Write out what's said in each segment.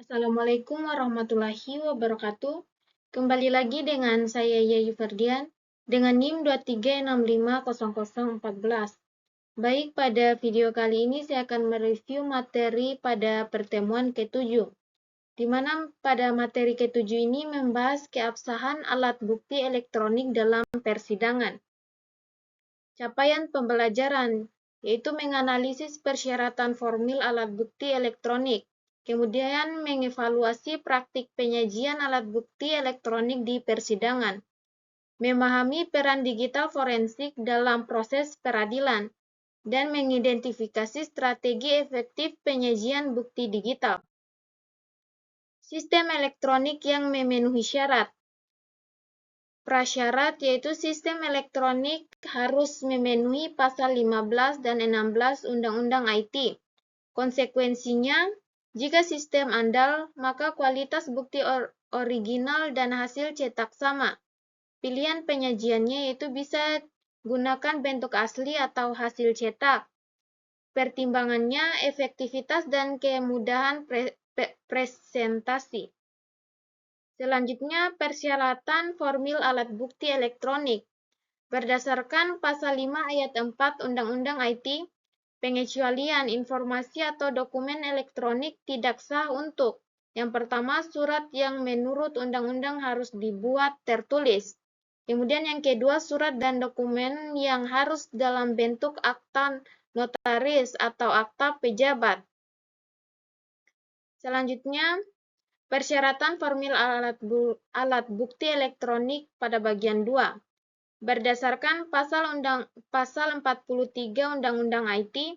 Assalamualaikum warahmatullahi wabarakatuh. Kembali lagi dengan saya Yayu Ferdian dengan NIM 23650014. Baik, pada video kali ini saya akan mereview materi pada pertemuan ke-7, di mana pada materi ke-7 ini membahas keabsahan alat bukti elektronik dalam persidangan. Capaian pembelajaran yaitu menganalisis persyaratan formil alat bukti elektronik, kemudian mengevaluasi praktik penyajian alat bukti elektronik di persidangan, memahami peran digital forensik dalam proses peradilan, dan mengidentifikasi strategi efektif penyajian bukti digital. Sistem elektronik yang memenuhi syarat. Prasyarat yaitu sistem elektronik harus memenuhi pasal 15 dan 16 Undang-Undang IT. Konsekuensinya, jika sistem andal, maka kualitas bukti original dan hasil cetak sama. Pilihan penyajiannya yaitu bisa gunakan bentuk asli atau hasil cetak. Pertimbangannya, efektivitas dan kemudahan presentasi. Selanjutnya, persyaratan formil alat bukti elektronik. Berdasarkan pasal 5 ayat 4 Undang-Undang IT, pengecualian informasi atau dokumen elektronik tidak sah untuk yang pertama, surat yang menurut undang-undang harus dibuat tertulis. Kemudian yang kedua, surat dan dokumen yang harus dalam bentuk akta notaris atau akta pejabat. Selanjutnya, persyaratan formil alat bukti elektronik pada bagian 2. Berdasarkan pasal 43 Undang-Undang IT,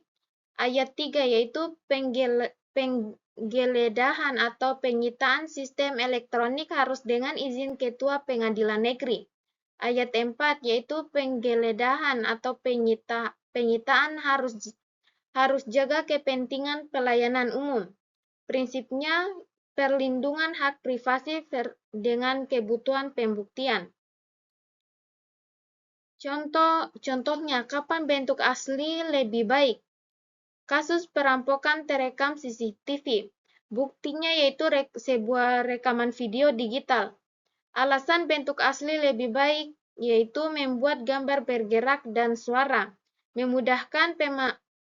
ayat 3 yaitu penggeledahan atau penyitaan sistem elektronik harus dengan izin Ketua Pengadilan Negeri. Ayat 4 yaitu penggeledahan atau penyitaan harus jaga kepentingan pelayanan umum. Prinsipnya perlindungan hak privasi dengan kebutuhan pembuktian. Contohnya, kapan bentuk asli lebih baik? Kasus perampokan terekam CCTV. Buktinya yaitu sebuah rekaman video digital. Alasan bentuk asli lebih baik yaitu membuat gambar bergerak dan suara, memudahkan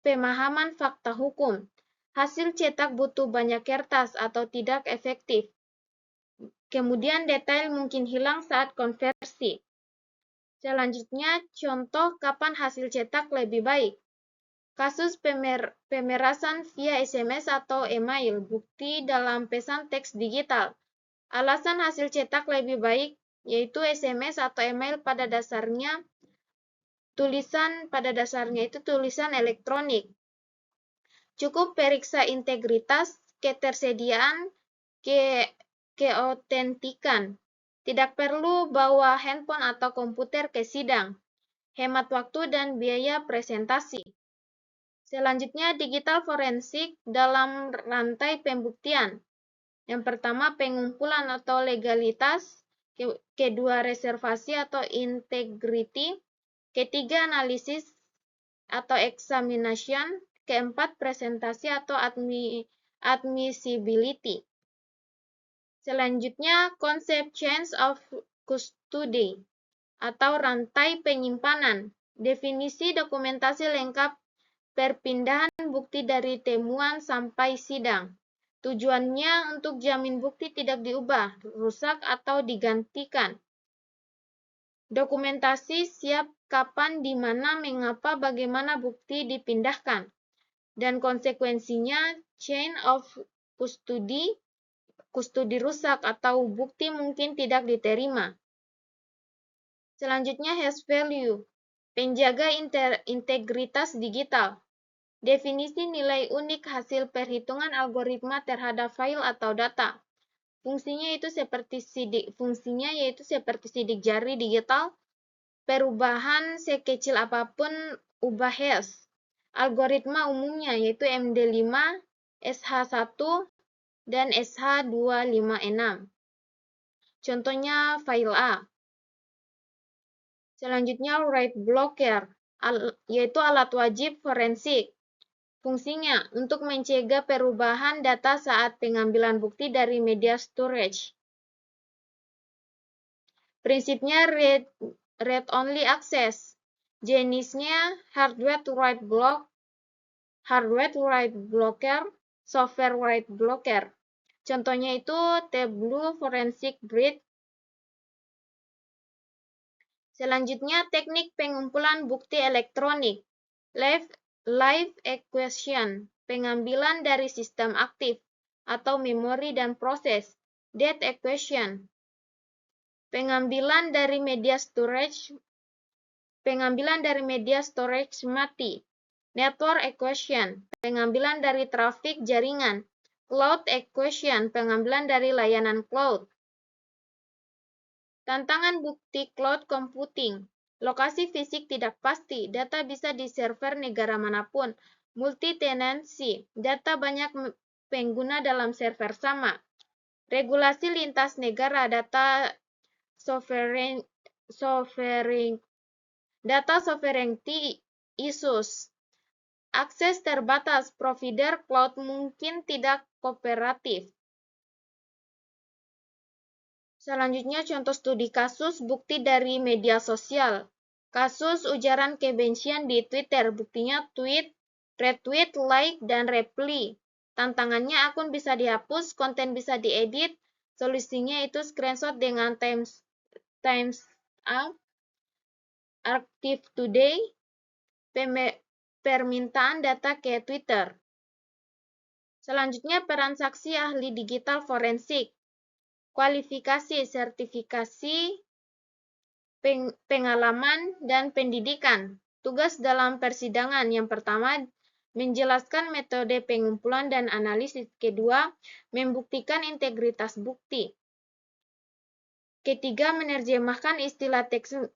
pemahaman fakta hukum. Hasil cetak butuh banyak kertas atau tidak efektif. Kemudian detail mungkin hilang saat konversi. Selanjutnya, contoh kapan hasil cetak lebih baik. Kasus pemerasan via SMS atau email, bukti dalam pesan teks digital. Alasan hasil cetak lebih baik, yaitu SMS atau email pada dasarnya itu tulisan elektronik. Cukup periksa integritas, ketersediaan, keautentikan. Tidak perlu bawa handphone atau komputer ke sidang. Hemat waktu dan biaya presentasi. Selanjutnya, digital forensik dalam rantai pembuktian. Yang pertama, pengumpulan atau legalitas. Kedua, reservasi atau integrity. Ketiga, analisis atau examination. Keempat, presentasi atau admissibility. Selanjutnya, konsep chain of custody atau rantai penyimpanan. Definisi dokumentasi lengkap perpindahan bukti dari temuan sampai sidang. Tujuannya untuk jamin bukti tidak diubah, rusak, atau digantikan. Dokumentasi siap kapan, di mana, mengapa, bagaimana bukti dipindahkan. Dan konsekuensinya chain of custody rusak atau bukti mungkin tidak diterima. Selanjutnya hash value, penjaga integritas digital. Definisi nilai unik hasil perhitungan algoritma terhadap file atau data. Fungsinya yaitu seperti sidik jari digital, perubahan sekecil apapun ubah hash. Algoritma umumnya yaitu MD5, SH1, dan SH256. Contohnya file A. Selanjutnya write blocker, yaitu alat wajib forensik. Fungsinya untuk mencegah perubahan data saat pengambilan bukti dari media storage. Prinsipnya read-only access. Jenisnya hardware write block, hardware write blocker, software write blocker. Contohnya itu Tableau Forensic Grid. Selanjutnya teknik pengumpulan bukti elektronik. Live equation, pengambilan dari sistem aktif atau memori dan proses. Dead equation, pengambilan dari media storage mati. Network equation, pengambilan dari trafik jaringan. Cloud equation, pengambilan dari layanan cloud. Tantangan bukti cloud computing. Lokasi fisik tidak pasti, data bisa di server negara manapun. Multi-tenancy, data banyak pengguna dalam server sama. Regulasi lintas negara, data sovereignty issues. Akses terbatas, provider cloud mungkin tidak kooperatif. Selanjutnya contoh studi kasus bukti dari media sosial. Kasus ujaran kebencian di Twitter, buktinya tweet, retweet, like, dan reply. Tantangannya akun bisa dihapus, konten bisa diedit, solusinya itu screenshot dengan times up, active today, permintaan data ke Twitter. Selanjutnya peran saksi ahli digital forensik. Kualifikasi, sertifikasi, pengalaman, dan pendidikan. Tugas dalam persidangan yang pertama, menjelaskan metode pengumpulan dan analisis. Kedua, membuktikan integritas bukti. Ketiga, menerjemahkan istilah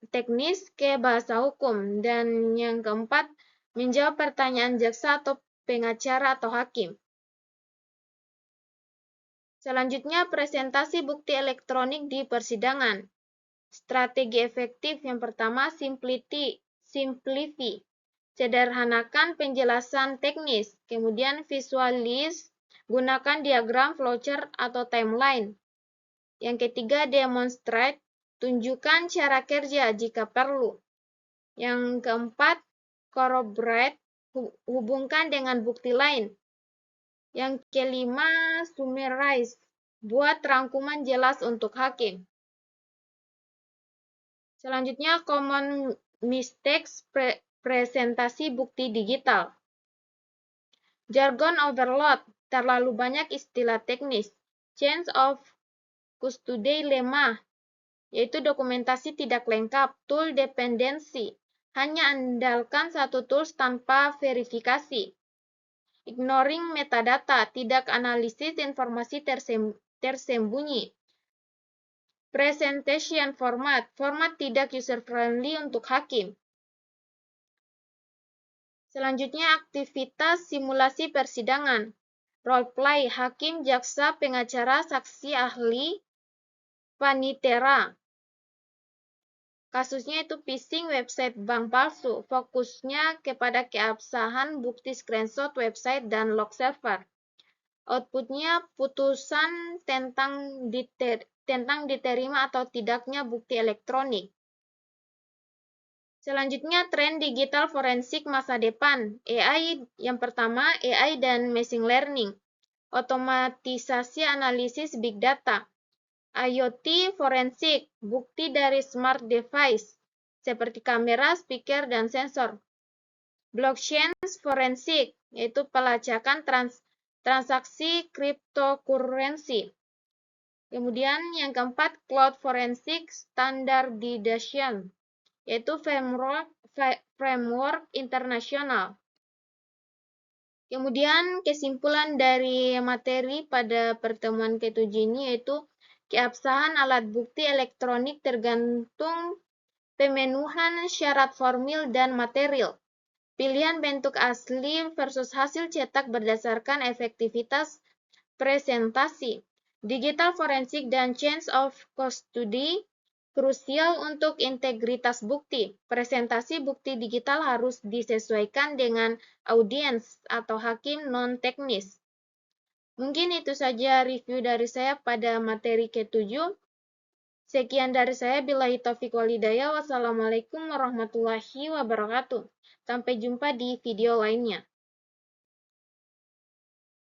teknis ke bahasa hukum. Dan yang keempat, menjawab pertanyaan jaksa atau pengacara atau hakim. Selanjutnya, presentasi bukti elektronik di persidangan. Strategi efektif yang pertama, simplify. Sederhanakan penjelasan teknis. Kemudian visualis, gunakan diagram, flowchart, atau timeline. Yang ketiga, demonstrate, tunjukkan cara kerja jika perlu. Yang keempat, corroborate, hubungkan dengan bukti lain. Yang kelima, summarize, buat rangkuman jelas untuk hakim. Selanjutnya, common mistakes presentasi bukti digital. Jargon overload, terlalu banyak istilah teknis. Change of custody lemah, yaitu dokumentasi tidak lengkap. Tool dependency, hanya andalkan satu tools tanpa verifikasi. Ignoring metadata, tidak analisis informasi tersembunyi. Presentation format, format tidak user-friendly untuk hakim. Selanjutnya, aktivitas simulasi persidangan. Role-play, hakim, jaksa, pengacara, saksi, ahli, panitera. Kasusnya itu phishing website bank palsu. Fokusnya kepada keabsahan bukti screenshot website dan log server. Outputnya putusan tentang diterima atau tidaknya bukti elektronik. Selanjutnya, tren digital forensik masa depan. AI yang pertama, AI dan machine learning. Otomatisasi analisis big data. IoT forensik, bukti dari smart device, seperti kamera, speaker, dan sensor. Blockchain forensik, yaitu pelacakan transaksi cryptocurrency. Kemudian yang keempat, cloud forensik standardization, yaitu framework internasional. Kemudian kesimpulan dari materi pada pertemuan ke-7 ini yaitu keabsahan alat bukti elektronik tergantung pemenuhan syarat formil dan material. Pilihan bentuk asli versus hasil cetak berdasarkan efektivitas presentasi. Digital forensik dan change of custody Krusial untuk integritas bukti. Presentasi bukti digital harus disesuaikan dengan audiens atau hakim non-teknis. Mungkin itu saja review dari saya pada materi ke-7. Sekian dari saya, billahi taufiq walhidayah. Wassalamualaikum warahmatullahi wabarakatuh. Sampai jumpa di video lainnya.